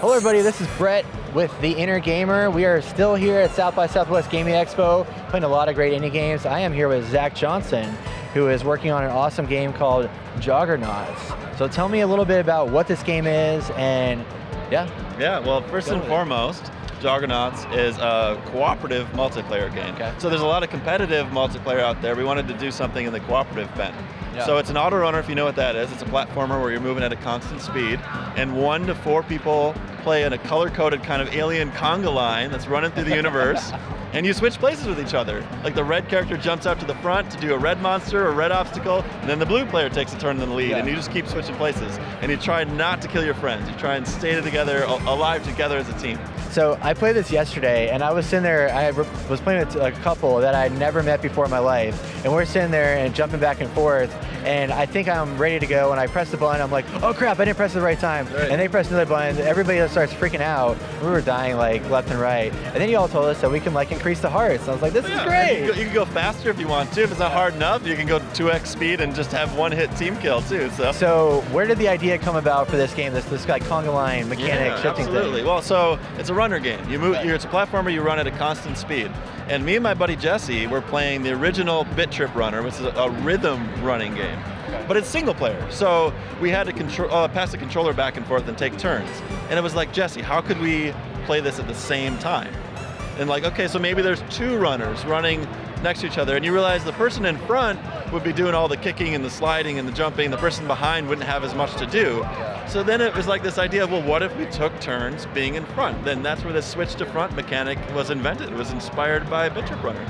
Hello everybody, this is Brett with The Inner Gamer. We are still here at South by Southwest Gaming Expo, playing a lot of great indie games. I am here with Zach Johnson, who is working on an awesome game called Joggernauts. So tell me a little bit about what this game is, and yeah. Yeah, well, first and foremost, Joggernauts is a cooperative multiplayer game. Okay. So there's a lot of competitive multiplayer out there. We wanted to do something in the cooperative bent. Yeah. So it's an auto runner, if you know what that is. It's a platformer where you're moving at a constant speed, and 1 to 4 people play in a color-coded kind of alien conga line that's running through the universe, and you switch places with each other. Like the red character jumps out to the front to do a red monster or a red obstacle, and then the blue player takes a turn in the lead, and you just keep switching places. And you try not to kill your friends. You try and stay together, alive together as a team. So I played this yesterday, and I was sitting there, I was playing with a couple that I'd never met before in my life, and we're sitting there and jumping back and forth, and I think I'm ready to go, and I press the button, I'm like, oh crap, I didn't press the right time. Right. And they press another button, everybody starts freaking out. We were dying like left and right. And then you all told us that we can like increase the hearts. And I was like, this is great. You can go faster if you want to. If it's not hard enough, you can go 2x speed and just have one-hit team kill too. So where did the idea come about for this game, this like conga line mechanic shifting absolutely. thing? Well, so it's a runner game. You move. It's a platformer. You run at a constant speed. And me and my buddy Jesse were playing the original Bit Trip Runner, which is a rhythm running game. But it's single player, so we had to pass the controller back and forth and take turns. And it was like, Jesse, how could we play this at the same time? And like, okay, so maybe there's 2 runners running next to each other, and you realize the person in front would be doing all the kicking and the sliding and the jumping, the person behind wouldn't have as much to do. So then it was like this idea of, well, what if we took turns being in front? Then that's where the switch to front mechanic was invented. It was inspired by Bit Trip Runner.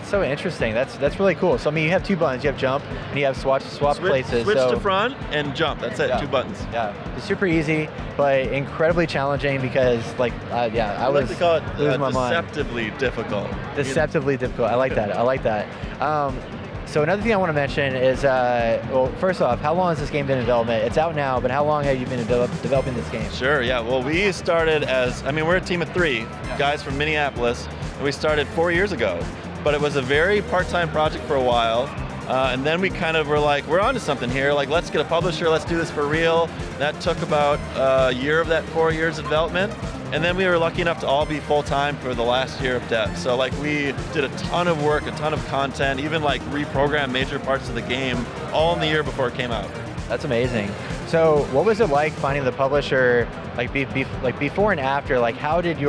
So interesting. That's really cool. So I mean, you have 2 buttons. You have jump, and you have swap places. Switch to front and jump. That's it. 2 buttons. Yeah, it's super easy, but incredibly challenging because, like, I was like to call it losing my mind. deceptively difficult. Deceptively difficult. I like that. I like that. So another thing I want to mention is, well, first off, how long has this game been in development? It's out now, but how long have you been developing this game? Sure. Yeah. Well, we started we're a team of 3 guys from Minneapolis, and we started 4 years ago. But it was a very part-time project for a while, and then we kind of were like, we're onto something here, like let's get a publisher, let's do this for real. That took about a year of that 4 years of development, and then we were lucky enough to all be full-time for the last year of dev. So like we did a ton of work, a ton of content, even like reprogrammed major parts of the game, all in the year before it came out. That's amazing. So what was it like finding the publisher, like before and after, like how did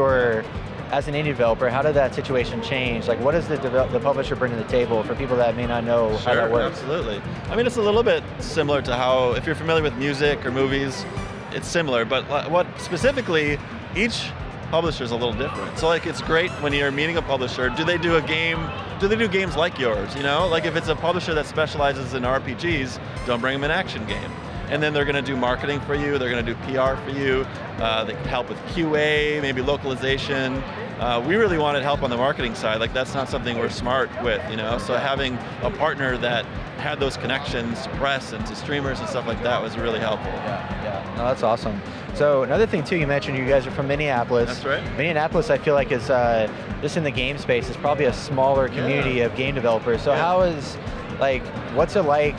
as an indie developer, how did that situation change? Like, what does the publisher bring to the table for people that may not know how that works? Absolutely. I mean, it's a little bit similar to how, if you're familiar with music or movies, it's similar, but what specifically, each publisher is a little different. So like, it's great when you're meeting a publisher, do they do games like yours, you know? Like if it's a publisher that specializes in RPGs, don't bring them an action game. And then they're going to do marketing for you, they're going to do PR for you, they can help with QA, maybe localization. We really wanted help on the marketing side, like that's not something we're smart with, you know? So having a partner that had those connections to press and to streamers and stuff like that was really helpful. Yeah. No, that's awesome. So another thing too, you mentioned you guys are from Minneapolis. That's right. Minneapolis, I feel like is, just in the game space, is probably a smaller community of game developers. So what's it like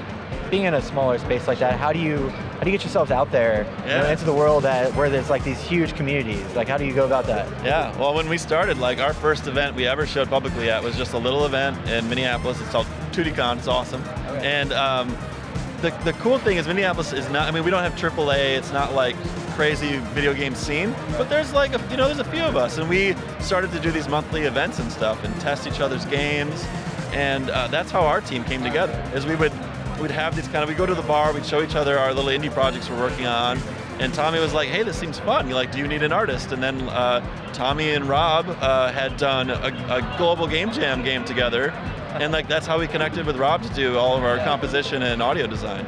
being in a smaller space like that? How do you get yourselves out there into the world where there's like these huge communities? Like, how do you go about that? Yeah, well, when we started, like our first event we ever showed publicly at was just a little event in Minneapolis. It's called 2DCon. It's awesome. Okay. And the cool thing is Minneapolis is not, I mean, we don't have AAA. It's not like crazy video game scene, but there's like there's a few of us, and we started to do these monthly events and stuff and test each other's games, and that's how our team came together. Is we'd have these we'd go to the bar, we'd show each other our little indie projects we're working on, and Tommy was like, hey, this seems fun. You're like, do you need an artist? And then Tommy and Rob had done a global game jam game together, and like that's how we connected with Rob to do all of our composition and audio design.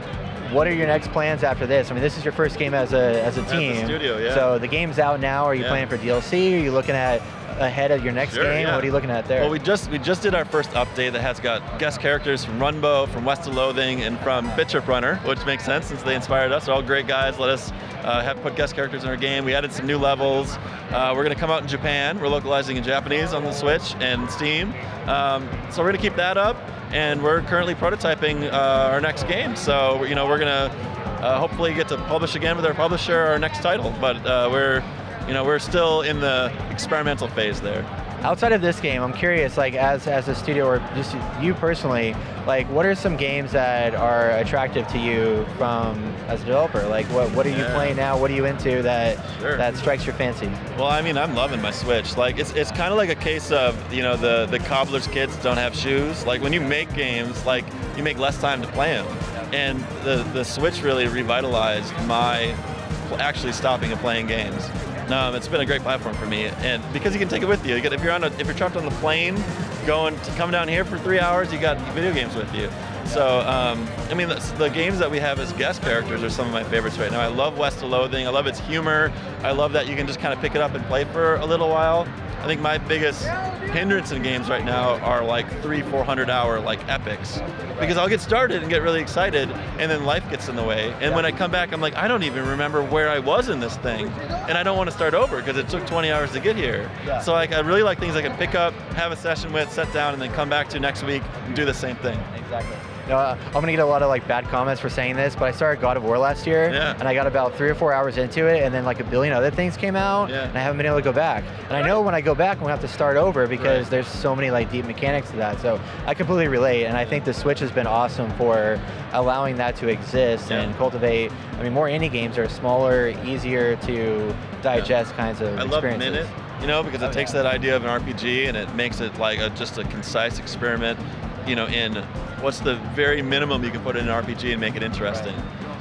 What are your next plans after this? I mean, this is your first game as a team. At the studio, yeah. So the game's out now. Are you planning for DLC? Are you looking at ahead of your next game? Yeah. What are you looking at there? Well, we just did our first update that has got guest characters from Runbow, from West of Loathing, and from Bit Trip Runner, which makes sense since they inspired us. They're all great guys. Let us have put guest characters in our game. We added some new levels. We're going to come out in Japan. We're localizing in Japanese on the Switch and Steam. So we're going to keep that up, and we're currently prototyping our next game. So we're going to hopefully get to publish again with our publisher our next title. But we're still in the experimental phase there. Outside of this game, I'm curious, like as a studio or just you personally, like what are some games that are attractive to you as a developer? Like what are you playing now? What are you into that strikes your fancy? Well, I mean, I'm loving my Switch. Like it's kind of like a case of, the cobbler's kids don't have shoes. Like when you make games, like you make less time to play them. And the Switch really revitalized my actually stopping and playing games. It's been a great platform for me, and because you can take it with you. If you're trapped on the plane, come down here for 3 hours, you got video games with you. So, I mean, the games that we have as guest characters are some of my favorites right now. I love West of Loathing. I love its humor. I love that you can just kind of pick it up and play for a little while. I think my biggest hindrance in games right now are like 300-400 hour like epics, because I'll get started and get really excited, and then life gets in the way. And when I come back, I'm like, I don't even remember where I was in this thing, and I don't want to start over because it took 20 hours to get here. Yeah. So I really like things I can pick up, have a session with, set down, and then come back to next week and do the same thing. Exactly. I'm gonna get a lot of like bad comments for saying this, but I started God of War last year, and I got about 3 or 4 hours into it, and then like a billion other things came out, and I haven't been able to go back. And I know when I go back, I'm gonna have to start over because there's so many like deep mechanics to that. So I completely relate, and I think the Switch has been awesome for allowing that to exist and cultivate. I mean, more indie games are smaller, easier to digest kinds of experiences. I love Minute, because it takes that idea of an RPG and it makes it like just a concise experiment, in what's the very minimum you can put in an RPG and make it interesting.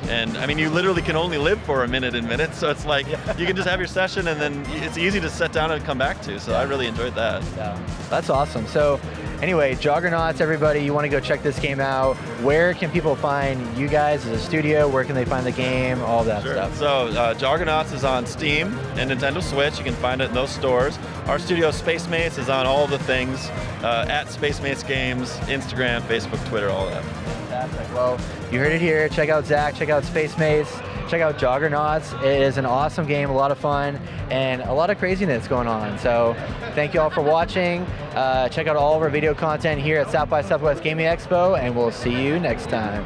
And I mean, you literally can only live for a minute in minutes, so it's like you can just have your session and then it's easy to set down and come back to. So I really enjoyed that. Yeah, that's awesome. So anyway, Joggernauts, everybody, you want to go check this game out. Where can people find you guys as a studio? Where can they find the game? All that stuff. So Joggernauts is on Steam and Nintendo Switch. You can find it in those stores. Our studio, Space Mace, is on all the things, at Space Mace Games, Instagram, Facebook, Twitter, all that. Fantastic. Well, you heard it here. Check out Zach, check out Space Mace, check out Joggernauts. It is an awesome game, a lot of fun, and a lot of craziness going on. So thank you all for watching. Check out all of our video content here at South by Southwest Gaming Expo, and we'll see you next time.